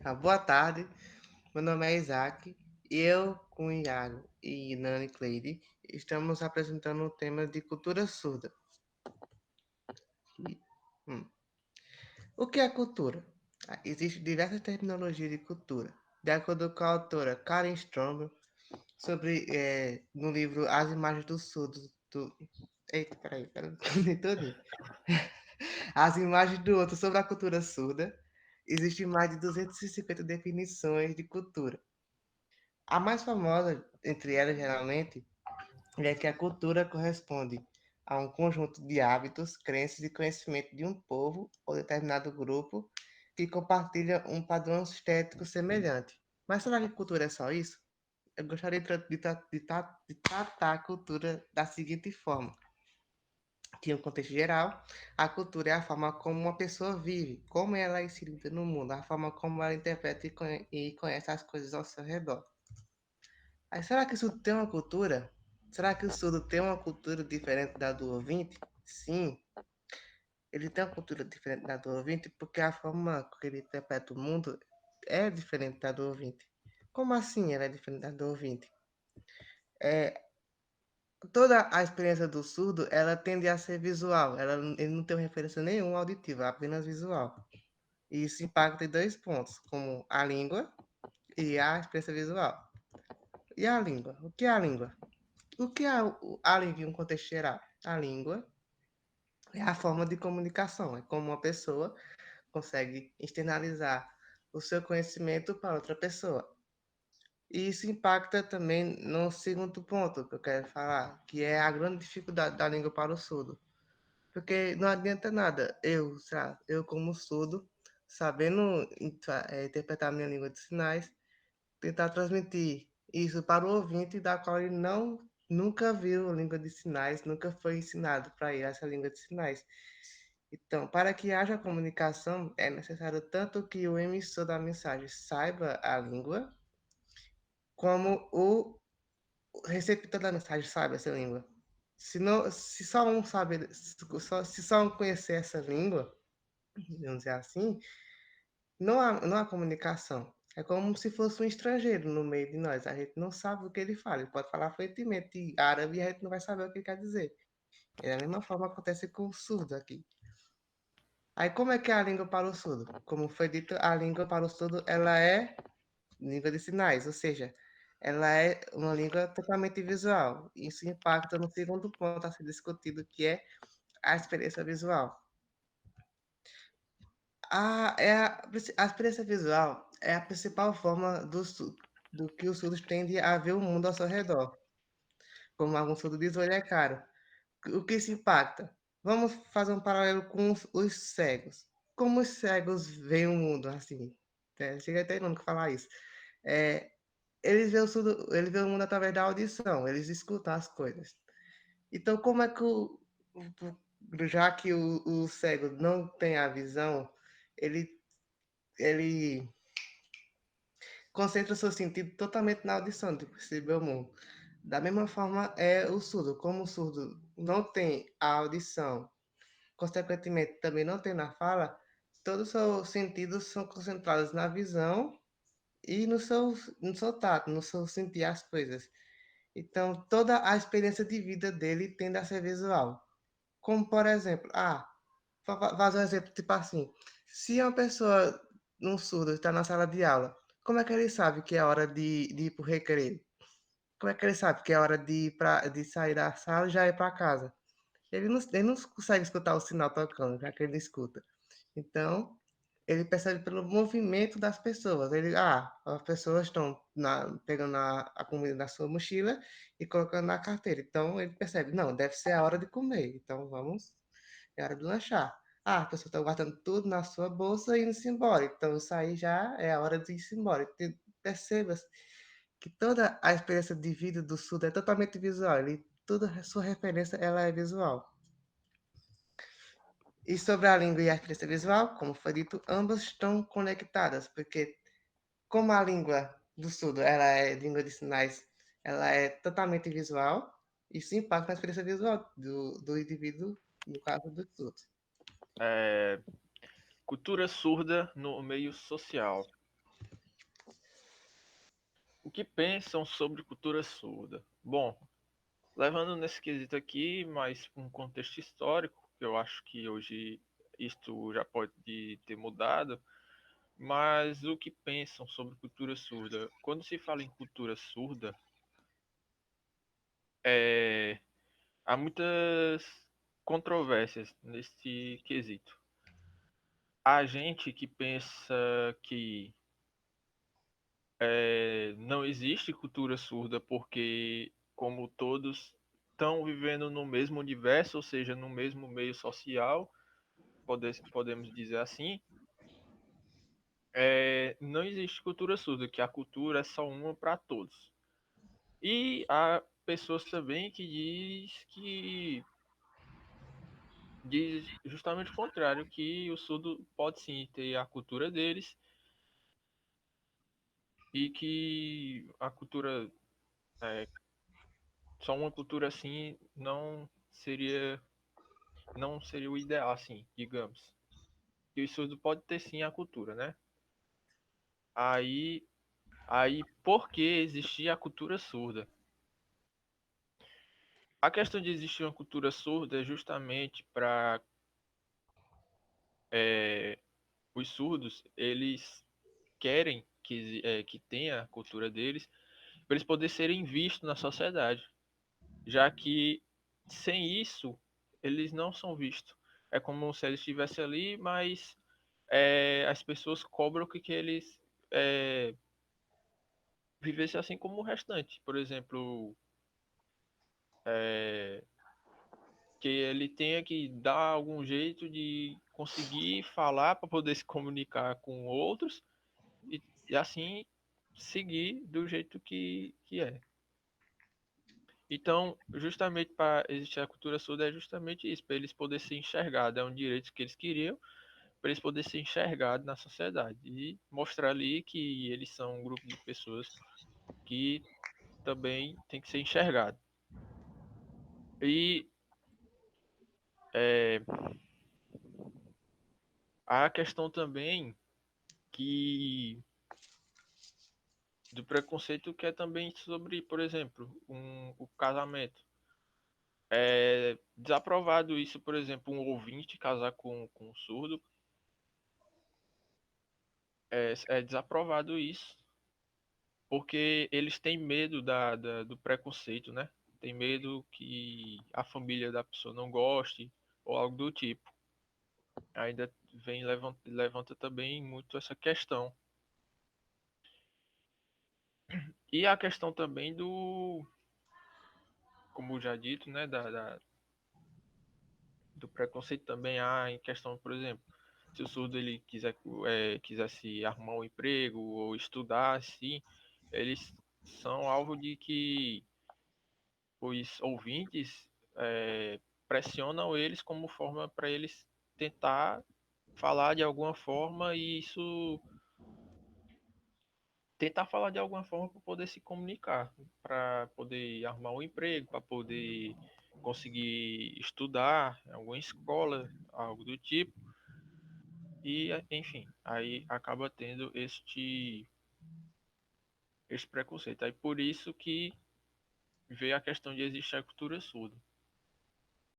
Boa tarde, meu nome é Isaac e eu, com o Iago e Nani Cleide, estamos apresentando o tema de cultura surda. E, hum, O que é cultura? Existem diversas terminologias de cultura. De acordo com a autora Karen Strong, no livro As Imagens do Surdo, Eita, peraí, nem tudo. As Imagens do Outro sobre a cultura surda, existem mais de 250 definições de cultura. A mais famosa entre elas, geralmente, é que a cultura corresponde a um conjunto de hábitos, crenças e conhecimento de um povo ou determinado grupo que compartilha um padrão estético semelhante. Mas será que cultura é só isso? Eu gostaria de tratar a cultura da seguinte forma: que, em um contexto geral, a cultura é a forma como uma pessoa vive, como ela é inserida no mundo, a forma como ela interpreta e conhece as coisas ao seu redor. Aí, será que isso tem uma cultura? Será que o surdo tem uma cultura diferente da do ouvinte? Sim, ele tem uma cultura diferente da do ouvinte porque a forma que ele interpreta o mundo é diferente da do ouvinte. Como assim ela é diferente da do ouvinte? É, toda a experiência do surdo, ela tende a ser visual. Ele não tem referência nenhuma auditiva, apenas visual. E isso impacta em dois pontos, como a língua e a experiência visual. E a língua? O que é a língua? O que é a língua em um contexto geral? A língua é a forma de comunicação, é como uma pessoa consegue externalizar o seu conhecimento para outra pessoa. E isso impacta também no segundo ponto que eu quero falar, que é a grande dificuldade da língua para o surdo. Porque não adianta nada eu como surdo, sabendo interpretar a minha língua de sinais, tentar transmitir isso para o ouvinte da qual ele nunca viu a língua de sinais, nunca foi ensinado para ele essa língua de sinais. Então, para que haja comunicação, é necessário tanto que o emissor da mensagem saiba a língua, como o receptor da mensagem saiba essa língua. Se só um sabe, se só um conhecer essa língua, vamos dizer assim, não há comunicação. É como se fosse um estrangeiro no meio de nós. A gente não sabe o que ele fala. Ele pode falar fluentemente árabe e a gente não vai saber o que ele quer dizer. E da mesma forma acontece com o surdo aqui. Aí como é que é a língua para o surdo? Como foi dito, a língua para o surdo ela é língua de sinais, ou seja, ela é uma língua totalmente visual. Isso impacta no segundo ponto a ser discutido, que é a experiência visual. A experiência visual é a principal forma do que os surdos tendem a ver o mundo ao seu redor. Como algum surdo diz, olho é caro. O que se impacta? Vamos fazer um paralelo com os cegos. Como os cegos veem o mundo assim? Chega até nunca falar isso. É, eles veem o mundo através da audição, eles escutam as coisas. Então, como é que já que o cego não tem a visão, ele ele concentra o seu sentido totalmente na audição, de perceber o mundo. Da mesma forma é o surdo. Como o surdo não tem a audição, consequentemente também não tem na fala, todos os seus sentidos são concentrados na visão e no seu tato, no seu sentir as coisas. Então, toda a experiência de vida dele tende a ser visual. Como, por exemplo, fazer um exemplo tipo assim, se uma pessoa, um surdo, está na sala de aula, como é que ele sabe que é hora de ir para o recreio? Como é que ele sabe que é hora de sair da sala e já ir para casa? Ele não consegue escutar o sinal tocando, já que ele não escuta. Então, ele percebe pelo movimento das pessoas. As pessoas estão pegando a comida na sua mochila e colocando na carteira. Então, ele percebe, não, deve ser a hora de comer. Então, é hora de lanchar. As pessoas estão guardando tudo na sua bolsa e indo-se embora. Então, isso aí já é a hora de ir-se embora. Perceba que toda a experiência de vida do surdo é totalmente visual. Toda a sua referência ela é visual. E sobre a língua e a experiência visual, como foi dito, ambas estão conectadas, porque como a língua do surdo ela é língua de sinais, ela é totalmente visual, isso impacta na experiência visual do indivíduo, no caso do surdo. É, cultura surda no meio social. O que pensam sobre cultura surda? Bom, levando nesse quesito aqui, mas um contexto histórico, que eu acho que hoje isto já pode ter mudado, mas o que pensam sobre cultura surda? Quando se fala em cultura surda, é, há muitas controvérsias nesse quesito. Há gente que pensa que não existe cultura surda porque, como todos estão vivendo no mesmo universo, ou seja, no mesmo meio social, podemos dizer assim, não existe cultura surda, que a cultura é só uma para todos. E há pessoas também que diz justamente o contrário, que o surdo pode sim ter a cultura deles e que a cultura é, só uma cultura assim não seria o ideal assim, digamos. E o surdo pode ter sim a cultura, né? Aí por que existia a cultura surda? A questão de existir uma cultura surda é justamente para os surdos, eles querem que tenha a cultura deles, para eles poderem serem vistos na sociedade, já que sem isso eles não são vistos. É como se eles estivessem ali, mas as pessoas cobram que eles é, vivessem assim como o restante. Por exemplo, é, que ele tenha que dar algum jeito de conseguir falar para poder se comunicar com outros e assim seguir do jeito que é. Então, justamente para existir a cultura surda é justamente isso, para eles poderem ser enxergados, é um direito que eles queriam, para eles poderem ser enxergados na sociedade e mostrar ali que eles são um grupo de pessoas que também tem que ser enxergado. E é, há a questão também que do preconceito que é também sobre, por exemplo, o casamento. É desaprovado isso, por exemplo, um ouvinte casar com um surdo, é desaprovado isso, porque eles têm medo do preconceito, né? Tem medo que a família da pessoa não goste ou algo do tipo. Ainda levanta também muito essa questão. E a questão também como já dito, né, do preconceito também há em questão, por exemplo, se o surdo ele quisesse arrumar um emprego ou estudar, assim, eles são alvo de que os ouvintes pressionam eles como forma para eles tentar falar de alguma forma e isso tentar falar de alguma forma para poder se comunicar, para poder arrumar um emprego, para poder conseguir estudar em alguma escola, algo do tipo. E, enfim, aí acaba tendo este preconceito. Aí por isso que veio a questão de existir a cultura surda.